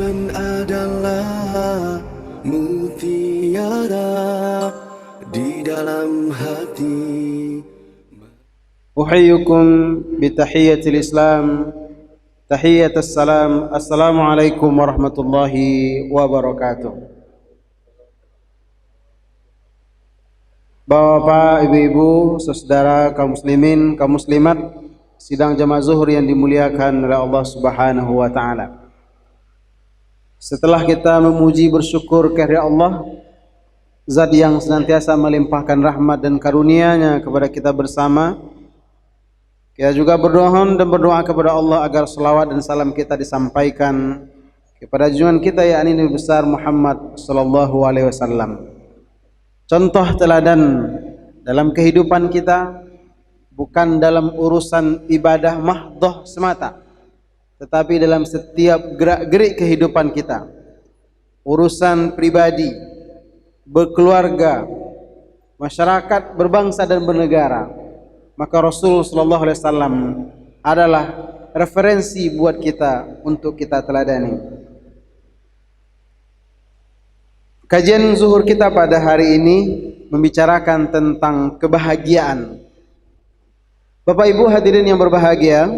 Tuhan adalah mutiara di dalam hati. Uhayyukum bitahiyatil Islam, tahiyatus salam. Assalamualaikum warahmatullahi wabarakatuh. Bapak, ibu-ibu, saudara, kaum muslimin, kaum muslimat, sidang jamaah zuhur yang dimuliakan oleh Allah Subhanahu wa taala. Setelah kita memuji bersyukur kehadirat Allah, Zat yang senantiasa melimpahkan rahmat dan karunia-Nya kepada kita bersama, kita juga berdoa dan berdoa kepada Allah agar selawat dan salam kita disampaikan kepada junjungan kita yakni Nabi besar Muhammad sallallahu alaihi wasallam. Contoh teladan dalam kehidupan kita bukan dalam urusan ibadah mahdhah semata, tetapi dalam setiap gerak-gerik kehidupan kita, urusan pribadi, berkeluarga, masyarakat, berbangsa dan bernegara. Maka Rasul sallallahu alaihi wasallam adalah referensi buat kita untuk kita teladani. Kajian zuhur kita pada hari ini membicarakan tentang kebahagiaan. Bapak Ibu hadirin yang berbahagia,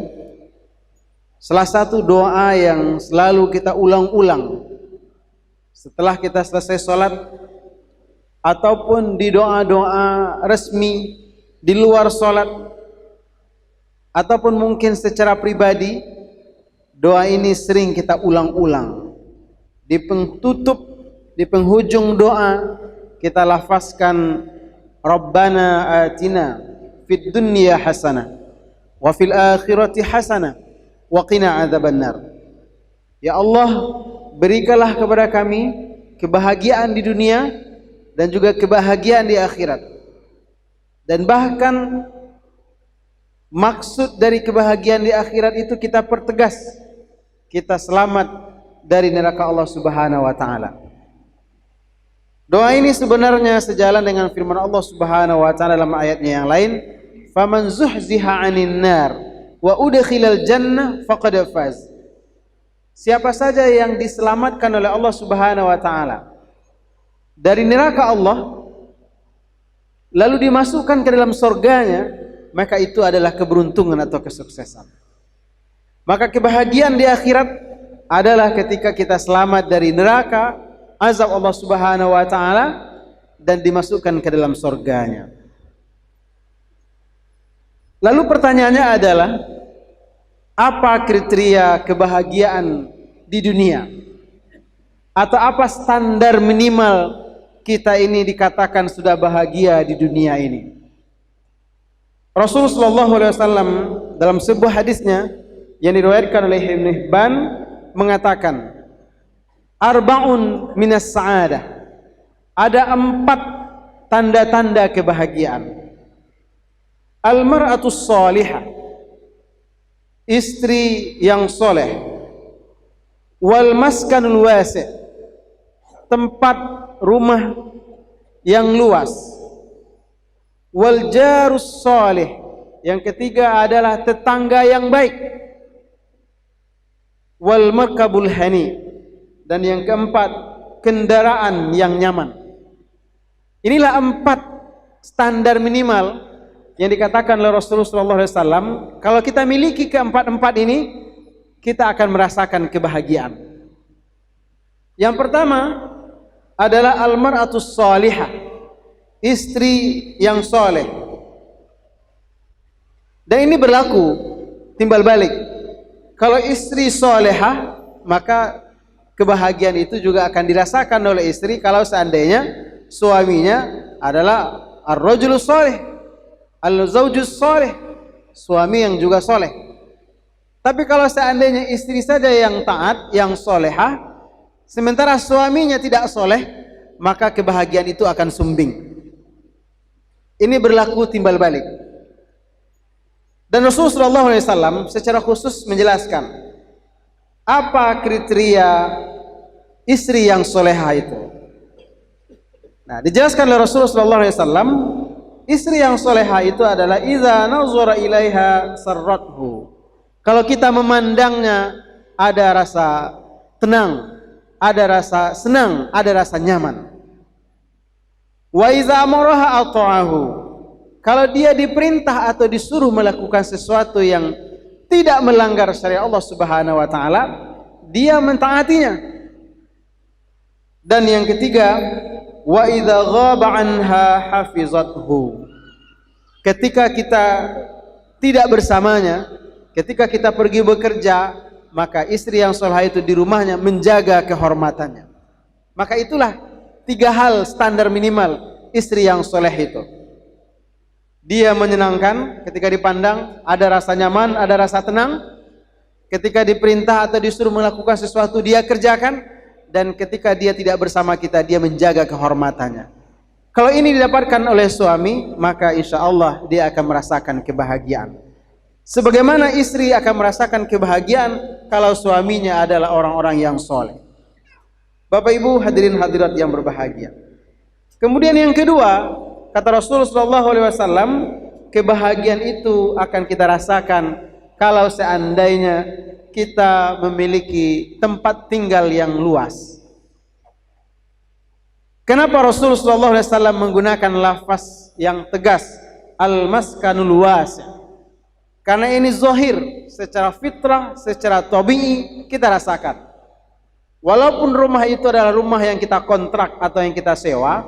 salah satu doa yang selalu kita ulang-ulang setelah kita selesai sholat ataupun di doa-doa resmi di luar sholat ataupun mungkin secara pribadi, doa ini sering kita ulang-ulang. Di penghujung doa kita lafazkan Rabbana atina fid dunya hasanah wa fil akhirati hasanah wa qina adzabannar. Ya Allah, berikanlah kepada kami kebahagiaan di dunia dan juga kebahagiaan di akhirat. Dan bahkan maksud dari kebahagiaan di akhirat itu kita pertegas, kita selamat dari neraka Allah Subhanahu wa taala. Doa ini sebenarnya sejalan dengan firman Allah Subhanahu wa taala dalam ayatnya yang lain, "Faman zuhziha 'anil nar wa udkhilal jannah faqad faz." Siapa saja yang diselamatkan oleh Allah Subhanahu wa taala dari neraka Allah lalu dimasukkan ke dalam surganya, maka itu adalah keberuntungan atau kesuksesan. Maka kebahagiaan di akhirat adalah ketika kita selamat dari neraka azab Allah Subhanahu wa taala dan dimasukkan ke dalam surganya. Lalu pertanyaannya adalah, apa kriteria kebahagiaan di dunia? Atau apa standar minimal kita ini dikatakan sudah bahagia di dunia ini? Rasulullah sallallahu alaihi wasallam dalam sebuah hadisnya yang diriwayatkan oleh Ibnu Hibban mengatakan, arba'un minas sa'adah. Ada 4 tanda-tanda kebahagiaan. Al-mar'atus salihah, istri yang soleh. Wal maskanul wasi', tempat rumah yang luas. Wal jarus salih, yang ketiga adalah tetangga yang baik. Wal markabul hani, dan yang keempat kendaraan yang nyaman. Inilah 4 standar minimal yang dikatakan oleh Rasulullah SAW. Kalau kita miliki keempat-empat ini, kita akan merasakan kebahagiaan. Yang pertama adalah al-mar'atus salihah, istri yang soleh. Dan ini berlaku timbal balik. Kalau istri solehah, maka kebahagiaan itu juga akan dirasakan oleh istri kalau seandainya suaminya adalah ar-rajulus salih, al-zawjus salih, suami yang juga soleh. Tapi kalau seandainya istri saja yang taat, yang solehah, sementara suaminya tidak soleh, maka kebahagiaan itu akan sumbing. Ini berlaku timbal balik. Dan Rasulullah SAW secara khusus menjelaskan apa kriteria istri yang solehah itu. Nah, dijelaskan oleh Rasulullah SAW, istri yang solehah itu adalah idza nazara ilaiha sarrathu. Kalau kita memandangnya ada rasa tenang, ada rasa senang, ada rasa nyaman. Wa iza amaraha ata'ahu. Kalau dia diperintah atau disuruh melakukan sesuatu yang tidak melanggar syariat Allah Subhanahu wa taala, dia mentaatinya. Dan yang ketiga, wa idza ghaba anha hafizathu. Ketika kita tidak bersamanya, ketika kita pergi bekerja, maka istri yang salihah itu di rumahnya menjaga kehormatannya. Maka itulah 3 hal standar minimal istri yang saleh itu. Dia menyenangkan ketika dipandang, ada rasa nyaman, ada rasa tenang. Ketika diperintah atau disuruh melakukan sesuatu, dia kerjakan. Dan ketika dia tidak bersama kita, dia menjaga kehormatannya. Kalau ini didapatkan oleh suami, maka insya Allah dia akan merasakan kebahagiaan. Sebagaimana istri akan merasakan kebahagiaan kalau suaminya adalah orang-orang yang soleh. Bapak Ibu hadirin hadirat yang berbahagia. Kemudian yang kedua, kata Rasulullah SAW, kebahagiaan itu akan kita rasakan kalau seandainya kita memiliki tempat tinggal yang luas. Kenapa Rasulullah SAW menggunakan lafaz yang tegas, al-maskanul wasi'? Karena ini zahir, secara fitrah, secara tabi'i kita rasakan. Walaupun rumah itu adalah rumah yang kita kontrak atau yang kita sewa,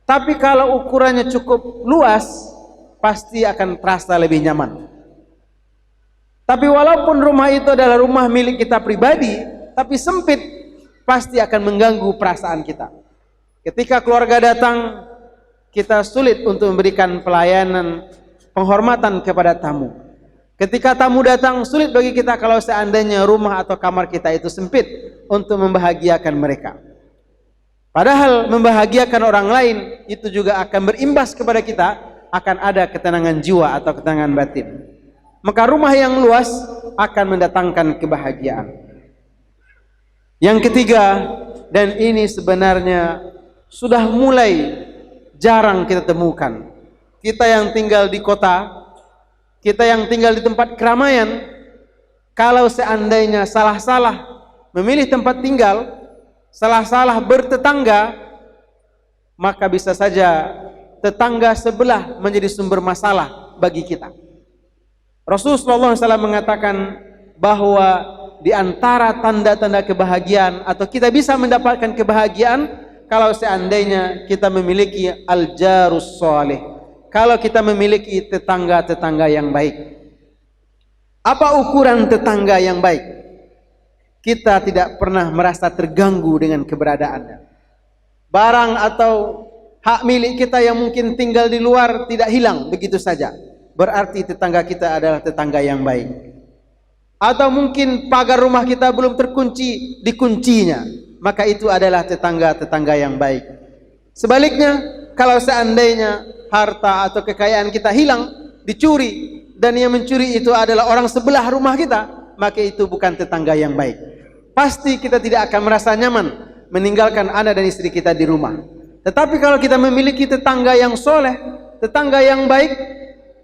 tapi kalau ukurannya cukup luas, pasti akan terasa lebih nyaman. Tapi walaupun rumah itu adalah rumah milik kita pribadi, tapi sempit, pasti akan mengganggu perasaan kita. Ketika keluarga datang, kita sulit untuk memberikan pelayanan penghormatan kepada tamu. Ketika tamu datang, sulit bagi kita kalau seandainya rumah atau kamar kita itu sempit untuk membahagiakan mereka. Padahal membahagiakan orang lain itu juga akan berimbas kepada kita, akan ada ketenangan jiwa atau ketenangan batin. Maka rumah yang luas akan mendatangkan kebahagiaan. Yang ketiga, dan ini sebenarnya sudah mulai jarang kita temukan. Kita yang tinggal di kota, kita yang tinggal di tempat keramaian, kalau seandainya salah-salah memilih tempat tinggal, salah-salah bertetangga, maka bisa saja tetangga sebelah menjadi sumber masalah bagi kita. Rasulullah SAW mengatakan bahwa di antara tanda-tanda kebahagiaan atau kita bisa mendapatkan kebahagiaan kalau seandainya kita memiliki al-jarus salih, kalau kita memiliki tetangga-tetangga yang baik. Apa ukuran tetangga yang baik? Kita tidak pernah merasa terganggu dengan keberadaannya. Barang atau hak milik kita yang mungkin tinggal di luar tidak hilang begitu saja. Berarti tetangga kita adalah tetangga yang baik. Atau mungkin pagar rumah kita belum terkunci, dikuncinya, maka itu adalah tetangga-tetangga yang baik. Sebaliknya, kalau seandainya harta atau kekayaan kita hilang, dicuri, dan yang mencuri itu adalah orang sebelah rumah kita, maka itu bukan tetangga yang baik. Pasti kita tidak akan merasa nyaman meninggalkan anak dan istri kita di rumah. Tetapi kalau kita memiliki tetangga yang soleh, tetangga yang baik,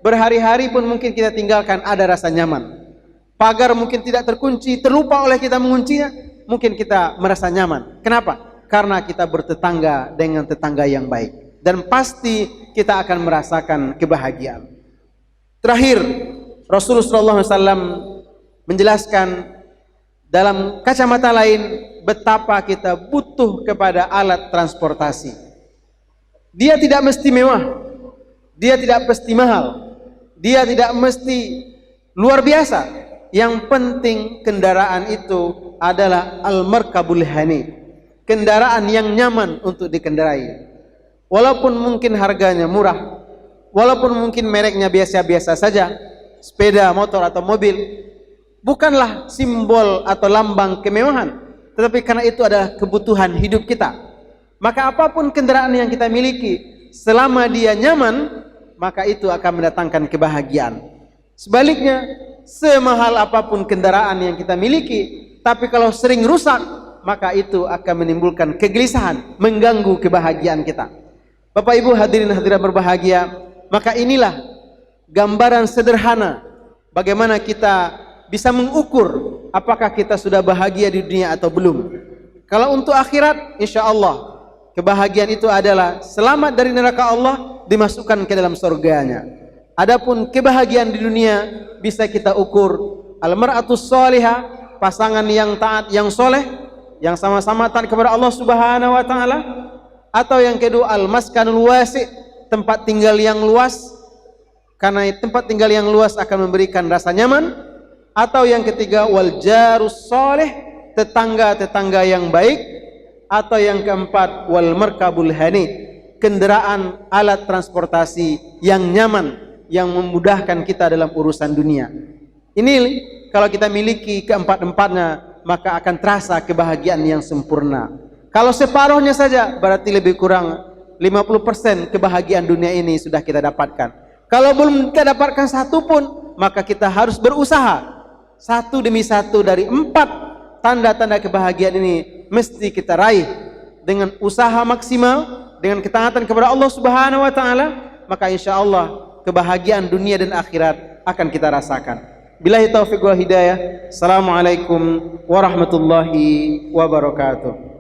berhari-hari pun mungkin kita tinggalkan ada rasa nyaman. Pagar mungkin tidak terkunci, terlupa oleh kita menguncinya, mungkin kita merasa nyaman. Kenapa? Karena kita bertetangga dengan tetangga yang baik. Dan pasti kita akan merasakan kebahagiaan. Terakhir, Rasulullah SAW menjelaskan dalam kacamata lain betapa kita butuh kepada alat transportasi. Dia tidak mesti mewah, dia tidak mesti mahal, dia tidak mesti luar biasa. Yang penting kendaraan itu adalah al-markabul hani, kendaraan yang nyaman untuk dikendarai. Walaupun mungkin harganya murah, walaupun mungkin mereknya biasa-biasa saja, sepeda, motor atau mobil, bukanlah simbol atau lambang kemewahan, tetapi karena itu adalah kebutuhan hidup kita. Maka apapun kendaraan yang kita miliki, selama dia nyaman, maka itu akan mendatangkan kebahagiaan. Sebaliknya, semahal apapun kendaraan yang kita miliki, tapi kalau sering rusak, maka itu akan menimbulkan kegelisahan, mengganggu kebahagiaan kita. Bapak Ibu hadirin hadirat berbahagia, maka inilah gambaran sederhana bagaimana kita bisa mengukur apakah kita sudah bahagia di dunia atau belum. Kalau untuk akhirat, insya Allah kebahagiaan itu adalah selamat dari neraka Allah, dimasukkan ke dalam surganya. Adapun kebahagiaan di dunia bisa kita ukur al-mar'atus salihah, pasangan yang taat, yang soleh, yang sama-sama taat kepada Allah Subhanahu wa taala. Atau yang kedua al-maskanul wasi', tempat tinggal yang luas, karena tempat tinggal yang luas akan memberikan rasa nyaman. Atau yang ketiga wal jarus salih, tetangga-tetangga yang baik. Atau yang keempat wal markabul hani, kendaraan alat transportasi yang nyaman, yang memudahkan kita dalam urusan dunia. Ini kalau kita miliki keempat-empatnya, maka akan terasa kebahagiaan yang sempurna. Kalau separuhnya saja, berarti lebih kurang 50% kebahagiaan dunia ini sudah kita dapatkan. Kalau belum kita dapatkan satu pun, maka kita harus berusaha. Satu demi satu dari 4 tanda-tanda kebahagiaan ini mesti kita raih dengan usaha maksimal, dengan ketaatan kepada Allah Subhanahu wa taala, maka insyaallah kebahagiaan dunia dan akhirat akan kita rasakan. Billahi taufiq wal hidayah. Assalamualaikum warahmatullahi wabarakatuh.